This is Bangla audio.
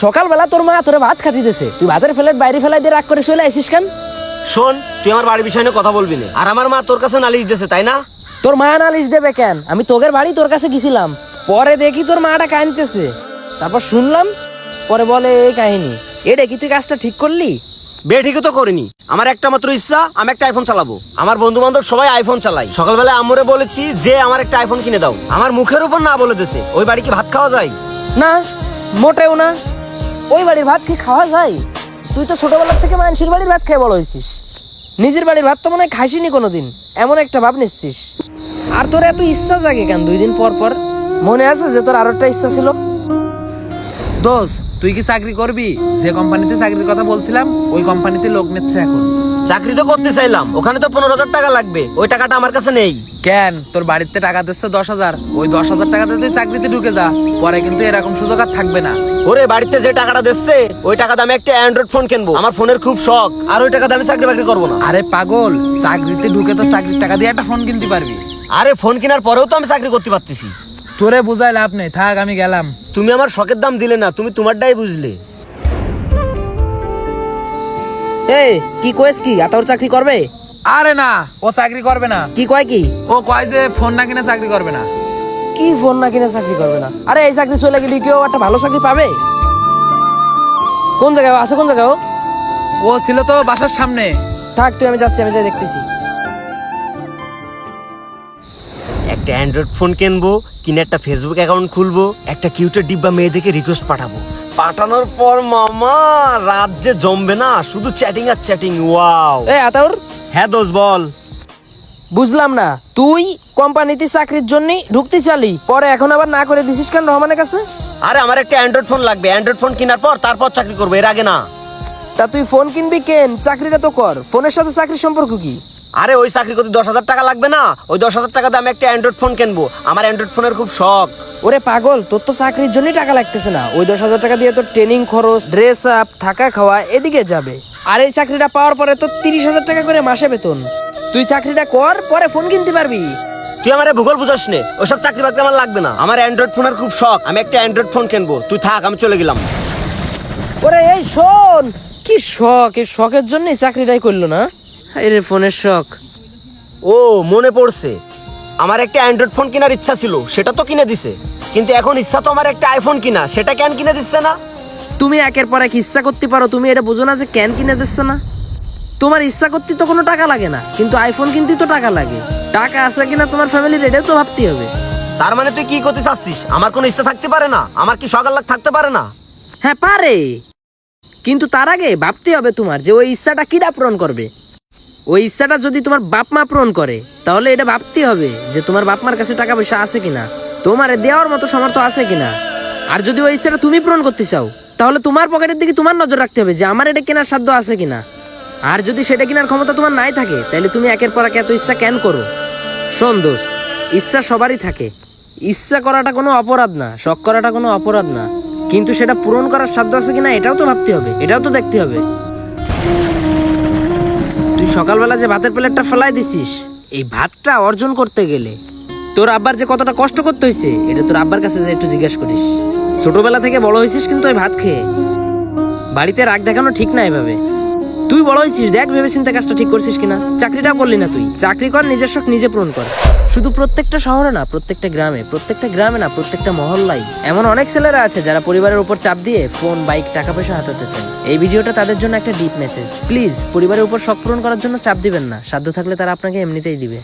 সকালবেলা তোর মা তোরে ভাত খাতি দিতেছে, তুই ভাতের প্লেট বাইরে ফেলাই দিয়ে রাগ করে চলে আইসিস কেন? শোন, তুই আমার বাড়ির বিষয় নিয়ে কথা বলবি না। আর আমার মা তোর কাছে নালিশ দিয়েছে, তাই না? তোর মা নালিশ দেবে কেন? আমি তোগের বাড়ি তোর কাছে গেছিলাম, পরে দেখি তোর মাটা কাঁদতেছে, তারপর শুনলাম, পরে বলে এই কাহিনী। এটা কি তুই কাজটা ঠিক করলি? বে ঠিকই তো করিনি। আমার একটা মাত্র ইচ্ছা, আমি একটা আইফোন চালাবো। আমার বন্ধু বান্ধব সবাই আইফোন চালাই। সকালবেলা আম্মুরে বলেছি যে আমার একটা আইফোন কিনে দাও। আমার মুখের উপর না বলে দিছে। ওই বাড়ি কি ভাত খাওয়া যায়? না, মোটেও না। ওই বাড়ির ভাত কি খাওয়া যায়? তুই তো ছোটবেলার থেকে মানুষের বাড়ির ভাত খেয়ে বড় হয়েছিস, নিজের বাড়ির ভাত তো মনে হয় খাইসিনি কোনোদিন, এমন একটা ভাব নিচ্ছিস। আর তোর এত ইচ্ছা জাগে কেন 2 দিন পর পর? মনে আছে যে তোর আরো একটা ইচ্ছা ছিল? দোস্ত, তুই কি চাকরি করবি? যে কোম্পানিতে চাকরির কথা বলছিলাম ওই কোম্পানিতে লোক নিচ্ছে এখন। চাকরি তো করতে চাইলাম, ওখানে তো 15,000 টাকা লাগবে। ওই টাকাটা আমার কাছে নেই। কেন? তোর বাড়িতে টাকা দিচ্ছে 10,000, ওই 10,000 টাকাতে তুই চাকরিতে ঢুকে যা, পরে কিন্তু এরকম সুযোগ আর থাকবে না। ওরে, বাড়িতে যে টাকাটা দিচ্ছে ওই টাকা দামে একটা অ্যান্ড্রয়েড ফোন কিনবো। আমার ফোনের খুব শখ। আর ওই টাকা দামে চাকরি বাকরি করবো না। আরে পাগল, চাকরিতে ঢুকে তো চাকরির টাকা দিয়ে একটা ফোন কিনতে পারবি। আরে ফোন কেনার পরেও তো আমি চাকরি করতে পারতেছি। তোরে বুঝাই লাভ নেই, থাক আমি গেলাম। তুমি আমার শখের দাম দিলে না, তুমি তোমারটাই বুঝলে। এই কি কয়েস কি আতাউর চাকরি করবে? আরে না, ও চাকরি করবে না। কি কয় কি? ও কয় যে ফোন না কিনে চাকরি করবে না। কি ফোন না কিনে চাকরি করবে না? আরে এই চাকরি চলে গেলে কেউ একটা ভালো চাকরি পাবে? কোন জায়গায় আছে? কোন জায়গায় ও ছিল তো বাসার সামনে। থাক তুই, আমি যাচ্ছি, আমি যাই দেখতেছি। একটা অ্যান্ড্রয়েড ফোন কিনবো, কিনে একটা ফেসবুক অ্যাকাউন্ট খুলবো, একটা কিউটের ডিব্বা মেয়েদেরকে রিকোয়েস্ট পাঠাবো। পাঠানোর পর মামা রাত যে জমবে না, শুধু চ্যাটিং আর চ্যাটিং। ওয়াও। এই আতাউর, হ্যাঁ দোস্ত বল। বুঝলাম না, তুই কোম্পানিতে চাকরির জন্য ঢুকতে চালি, পরে এখন আবার না করে দিছিস কেন রহমানের কাছে? আরে আমার একটা অ্যান্ড্রয়েড ফোন লাগবে। অ্যান্ড্রয়েড ফোন কেনার পর তারপর চাকরি করবো, এর আগে না। তা তুই ফোন কিনবি কেন? চাকরিটা তো কর। ফোনের সাথে চাকরির সম্পর্ক কি? আরে ওই চাকরি করতে 10,000 টাকা লাগবে না? ওই 10,000 টাকা দামে একটা অ্যান্ড্রয়েড ফোন কিনবো। আমার অ্যান্ড্রয়েড ফোনের খুব শখ। ওরে পাগল, তোর তো চাকরির জন্যই টাকা লাগতেছে না। ওই 10,000 টাকা দিয়ে তোর ট্রেনিং খরচ, ড্রেস আপ, থাকা খাওয়া এদিকে যাবে। আর এই চাকরিটা পাওয়ার পরে তো 30,000 টাকা করে মাসে বেতন। তুই চাকরিটা কর, পরে ফোন কিনতে পারবি। তুই আমার ভূগোল বুঝাস নে। ওসব চাকরি বাকরি আমার লাগবে না। আমার অ্যান্ড্রয়েড ফোনের খুব শখ। আমি একটা অ্যান্ড্রয়েড ফোন কিনবো। তুই থাক, আমি চলে গেলাম। ওরে এই শোন, কি শখ! এই শখের জন্যই চাকরিটাই করলো না। এই রে ফোনের শখ। ও মনে পড়ছে, আমার একটা অ্যান্ড্রয়েড ফোন কেনার ইচ্ছা ছিল, সেটা তো কিনে দিছে। কিন্তু এখন ইচ্ছা তো আমার একটা আইফোন কিনা, সেটা কেন কিনে দিচ্ছে না? তুমি একের পর এক ইচ্ছা করতে পারো, তুমি এটা বুঝো না যে কেন কিনে দিচ্ছে না? তোমার ইচ্ছা করতে তো কোনো টাকা লাগে না, কিন্তু আইফোন কিনতে তো টাকা লাগে। টাকা আছে কিনা তোমার ফ্যামিলির, এটাও তো ভাবতে হবে। তার মানে তুই কি করতে চাচ্ছিস? আমার কোনো ইচ্ছা থাকতে পারে না? আমার কি সকাল লাগ থাকতে পারে না? হ্যাঁ পারে, কিন্তু তার আগে ভাবতে হবে তোমার যে ওই ইচ্ছাটা কিরা পূরণ করবে। ওই ইচ্ছাটা যদি তোমার বাপ মা পূরণ করে, তাহলে এটা ভাবতে হবে যে তোমার বাপ মার কাছে টাকা পয়সা আছে কিনা, তোমার দেওয়ার মতো সামর্থ্য আছে কিনা। আর যদি ওই ইচ্ছাটা তুমি পূরণ করতে চাও, তাহলে তোমার পকেটের দিকে তোমার নজর রাখতে হবে যে আমার এটা কেনার সাধ্য আছে কিনা। আর যদি সেটা কেনার ক্ষমতা তোমার নাই থাকে, তাহলে তুমি একের পর এক এত ইচ্ছা কেন করো? শোন দোস্ত, ইচ্ছা সবারই থাকে। ইচ্ছা করাটা কোনো অপরাধ না, শখ করাটা কোনো অপরাধ না, কিন্তু সেটা পূরণ করার সাধ্য আছে কিনা এটাও তো ভাবতে হবে, এটাও তো দেখতে হবে। তুই সকালবেলা যে ভাতের প্লেটটা ফেলাই দিছিস, এই ভাতটা অর্জন করতে গেলে তোর আব্বার যে কতটা কষ্ট করতে হয়েছে, এটা তোর আব্বার কাছে যে একটু জিজ্ঞাসা করিস। ছোটবেলা থেকে বড় হয়েছিস কিন্তু ওই ভাত খেয়ে। বাড়িতে রাগ দেখানো ঠিক না এভাবে। তুই বড় হয়েছিস, দেখ ভেবে চিন্তা কাজটা ঠিক করছিস কিনা। চাকরিটাও করলি না, তুই চাকরি কর, নিজের শখ নিজে পূরণ কর। শুধু প্রত্যেকটা শহরে না, প্রত্যেকটা গ্রামে না, প্রত্যেকটা মহল্লায় এমন অনেক ছেলেরা আছে যারা পরিবারের উপর চাপ দিয়ে ফোন, বাইক, টাকা পয়সা হাতাতে চায়। এই ভিডিওটা তাদের জন্য একটা ডিপ মেসেজ। প্লিজ পরিবারের উপর শখ পূরণ করার জন্য চাপ দিবেন না, সাধ্য থাকলে তারা আপনাকে এমনিতেই দিবে।